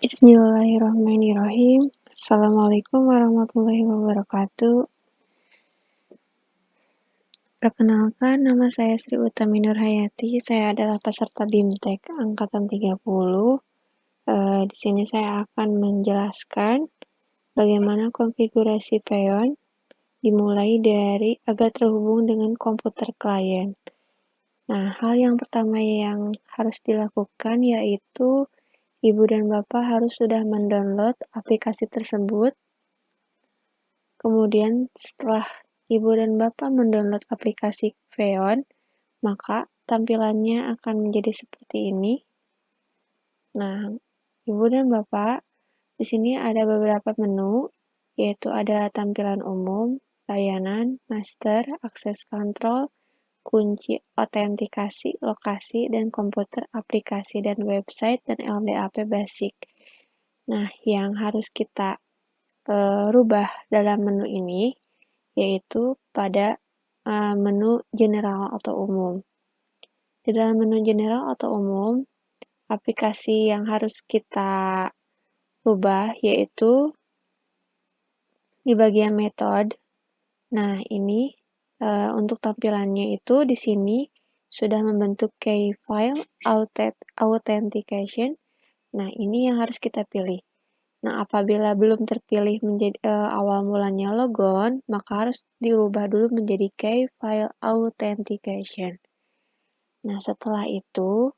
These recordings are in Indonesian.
Bismillahirrahmanirrahim. Assalamualaikum warahmatullahi wabarakatuh. Perkenalkan, nama saya Sri Utami Nurhayati. Saya adalah peserta BIMTEK angkatan 30. Di sini saya akan menjelaskan bagaimana konfigurasi peon dimulai dari agar terhubung dengan komputer klien. Nah, hal yang pertama yang harus dilakukan yaitu Ibu dan Bapak harus sudah mendownload aplikasi tersebut. Kemudian setelah Ibu dan Bapak mendownload aplikasi Veon, maka tampilannya akan menjadi seperti ini. Nah, Ibu dan Bapak, di sini ada beberapa menu, yaitu ada tampilan umum, layanan, master, akses kontrol, kunci autentikasi, lokasi, dan komputer, aplikasi, dan website, dan LDAP basic. Nah, yang harus kita rubah dalam menu ini, yaitu pada menu general atau umum. Di dalam menu general atau umum, aplikasi yang harus kita rubah yaitu di bagian method. Nah, ini untuk tampilannya itu di sini sudah membentuk key file authentication. Nah, ini yang harus kita pilih. Nah, apabila belum terpilih menjadi awal mulanya logon, maka harus dirubah dulu menjadi key file authentication. Nah, setelah itu,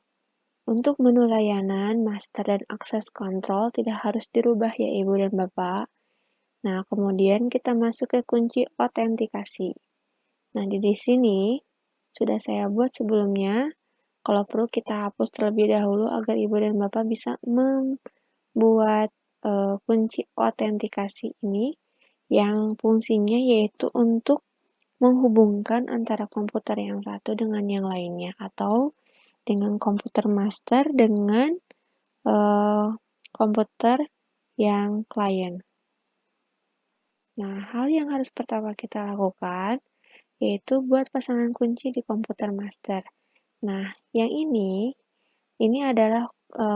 untuk menu layanan, master, dan akses kontrol tidak harus dirubah ya Ibu dan Bapak. Nah, kemudian kita masuk ke kunci autentikasi. Nah, di sini sudah saya buat sebelumnya. Kalau perlu kita hapus terlebih dahulu agar Ibu dan Bapak bisa membuat kunci autentikasi ini yang fungsinya yaitu untuk menghubungkan antara komputer yang satu dengan yang lainnya atau dengan komputer master dengan komputer yang klien. Nah, hal yang harus pertama kita lakukan yaitu buat pasangan kunci di komputer master. Nah, yang ini adalah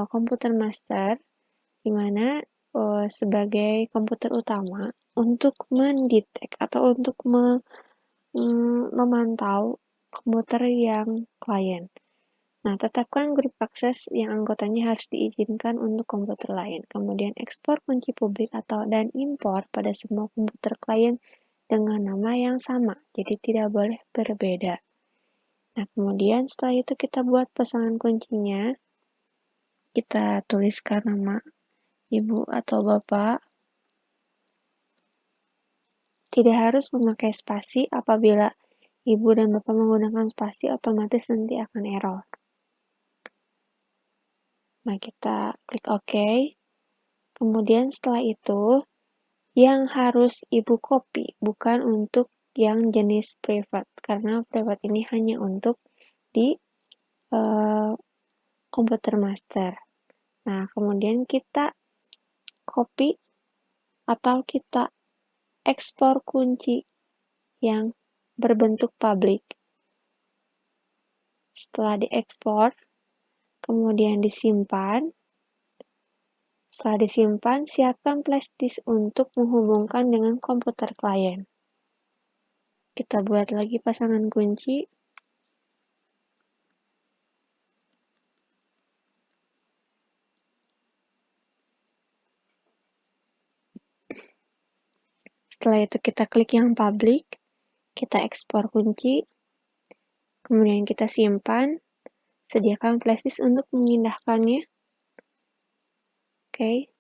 komputer master di mana sebagai komputer utama untuk mendetek atau untuk memantau komputer yang klien. Nah, tetapkan grup akses yang anggotanya harus diizinkan untuk komputer lain. Kemudian ekspor kunci publik dan impor pada semua komputer klien dengan nama yang sama, jadi tidak boleh berbeda. Nah, kemudian setelah itu kita buat pasangan kuncinya. Kita tuliskan nama Ibu atau Bapak. Tidak harus memakai spasi. Apabila Ibu dan Bapak menggunakan spasi, otomatis nanti akan error. Nah, kita klik OK. Kemudian setelah itu, yang harus Ibu copy bukan untuk yang jenis private, karena private ini hanya untuk di komputer master. Nah, kemudian kita copy atau kita ekspor kunci yang berbentuk public. Setelah diekspor, kemudian disimpan. Setelah disimpan, siapkan flash disk untuk menghubungkan dengan komputer klien. Kita buat lagi pasangan kunci. Setelah itu kita klik yang public, kita ekspor kunci, kemudian kita simpan, sediakan flash disk untuk memindahkannya. Oke.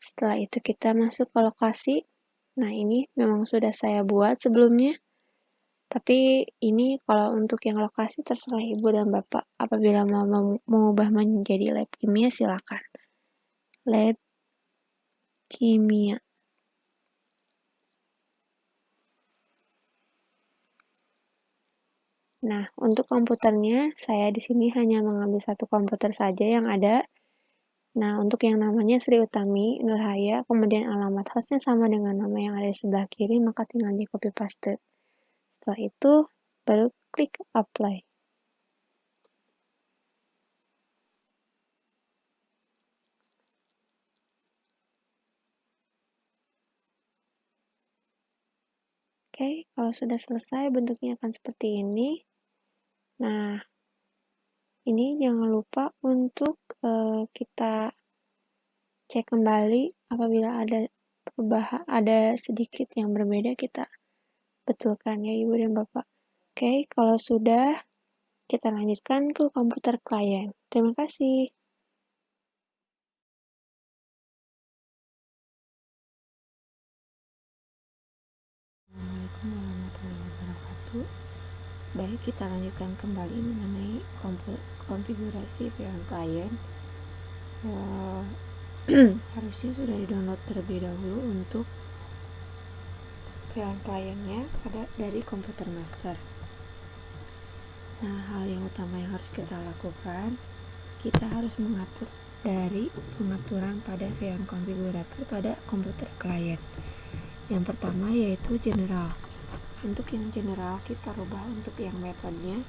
Setelah itu kita masuk ke lokasi. Nah, ini memang sudah saya buat sebelumnya. Tapi ini kalau untuk yang lokasi terserah Ibu dan Bapak. Apabila mau mengubah menjadi lab kimia, silakan. Lab kimia. Nah, untuk komputernya, saya di sini hanya mengambil satu komputer saja yang ada. Nah, untuk yang namanya Sri Utami Nurhaya, kemudian alamat hostnya sama dengan nama yang ada di sebelah kiri, maka tinggal di copy paste. Setelah itu, baru klik apply. Oke, Oke, kalau sudah selesai bentuknya akan seperti ini. Nah, ini jangan lupa untuk kita cek kembali apabila ada sedikit yang berbeda, kita betulkan ya Ibu dan Bapak. Oke, kalau sudah, kita lanjutkan ke komputer klien. Terima kasih. Assalamualaikum warahmatullahi wabarakatuh. Baik, kita lanjutkan kembali mengenai konfigurasi VN Client. Harusnya sudah di-download terlebih dahulu untuk VN Client-nya dari komputer master. Nah, hal yang utama yang harus kita lakukan, kita harus mengatur dari pengaturan pada VN Configurator pada komputer client. Yang pertama yaitu general. Untuk yang general kita rubah untuk yang metodenya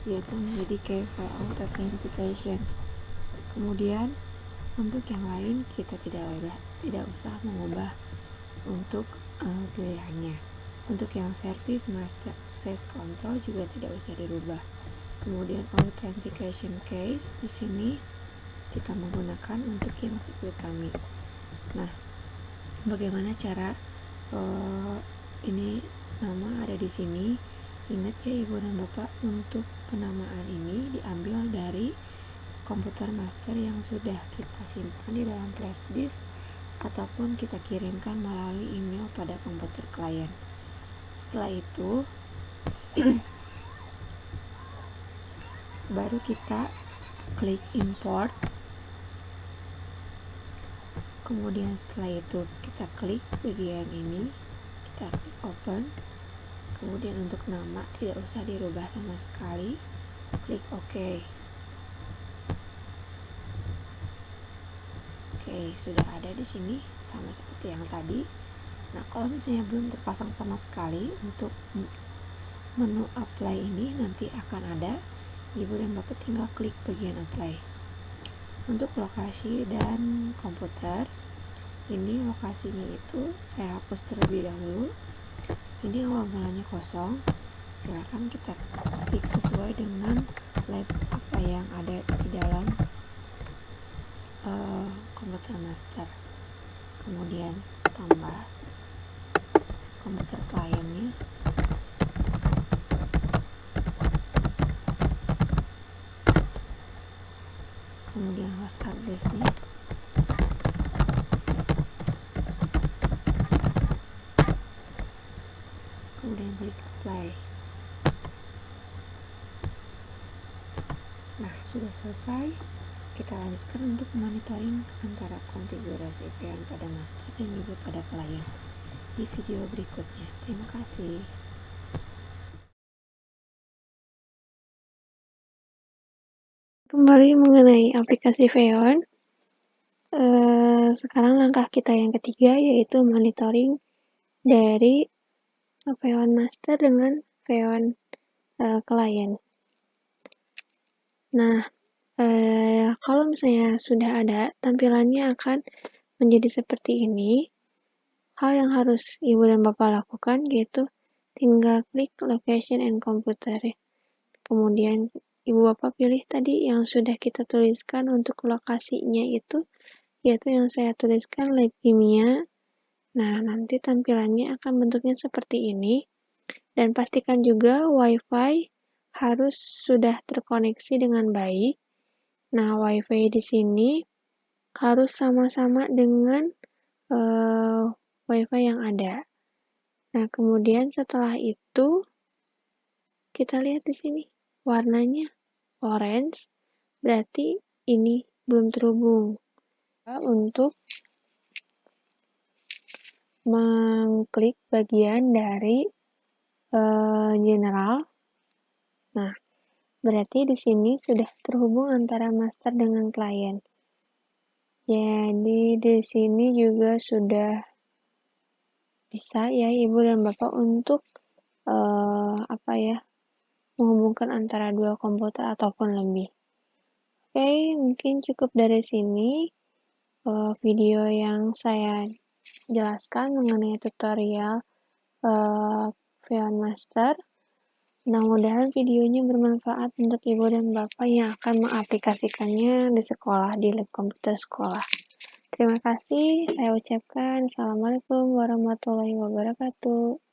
yaitu menjadi KFL Authentication. Kemudian untuk yang lain kita tidak usah mengubah untuk pilihannya. Untuk yang service master access control juga tidak usah dirubah. Kemudian authentication case di sini kita menggunakan untuk yang secret kami. Nah, bagaimana cara ini nama ada di sini? Ingat ya Ibu dan Bapak, untuk penamaan ini diambil dari komputer master yang sudah kita simpan di dalam flash disk ataupun kita kirimkan melalui email pada komputer klien. Setelah itu baru kita klik import. Kemudian setelah itu kita klik bagian ini, kita klik open. Kemudian untuk nama tidak usah dirubah sama sekali, klik OK. Oke, sudah ada di sini sama seperti yang tadi. Nah, kalau misalnya belum terpasang sama sekali, untuk menu apply ini nanti akan ada, Ibu dan Bapak tinggal klik bagian apply. Untuk lokasi dan komputer, ini lokasinya itu saya hapus terlebih dahulu. Ini awal mulanya kosong, silakan kita klik sesuai dengan lab apa yang ada di dalam komputer master. Kemudian tambah komputer kliennya, kemudian host address-nya, kemudian klik apply. Nah, sudah selesai. Kita lanjutkan untuk monitoring antara konfigurasi VN pada master dan juga pada klien di video berikutnya. Terima kasih. Kembali mengenai aplikasi VN. Sekarang langkah kita yang ketiga yaitu monitoring dari VN master dengan VN klien. Nah, kalau misalnya sudah ada, tampilannya akan menjadi seperti ini. Hal yang harus Ibu dan Bapak lakukan yaitu tinggal klik location and computer. Kemudian Ibu Bapak pilih tadi yang sudah kita tuliskan untuk lokasinya itu, yaitu yang saya tuliskan lab kimia. Nah, nanti tampilannya akan bentuknya seperti ini. Dan pastikan juga WiFi harus sudah terkoneksi dengan baik. Nah, WiFi di sini harus sama-sama dengan WiFi yang ada. Nah, kemudian setelah itu kita lihat di sini warnanya orange, berarti ini belum terhubung. Untuk mengklik bagian dari general. Nah, berarti di sini sudah terhubung antara master dengan klien. Jadi di sini juga sudah bisa ya Ibu dan Bapak untuk menghubungkan antara dua komputer ataupun lebih. Oke, mungkin cukup dari sini video yang saya jelaskan mengenai tutorial Veon Master. Mudah-mudahan videonya bermanfaat untuk Ibu dan Bapak yang akan mengaplikasikannya di sekolah, di lab komputer sekolah. Terima kasih, saya ucapkan Assalamualaikum warahmatullahi wabarakatuh.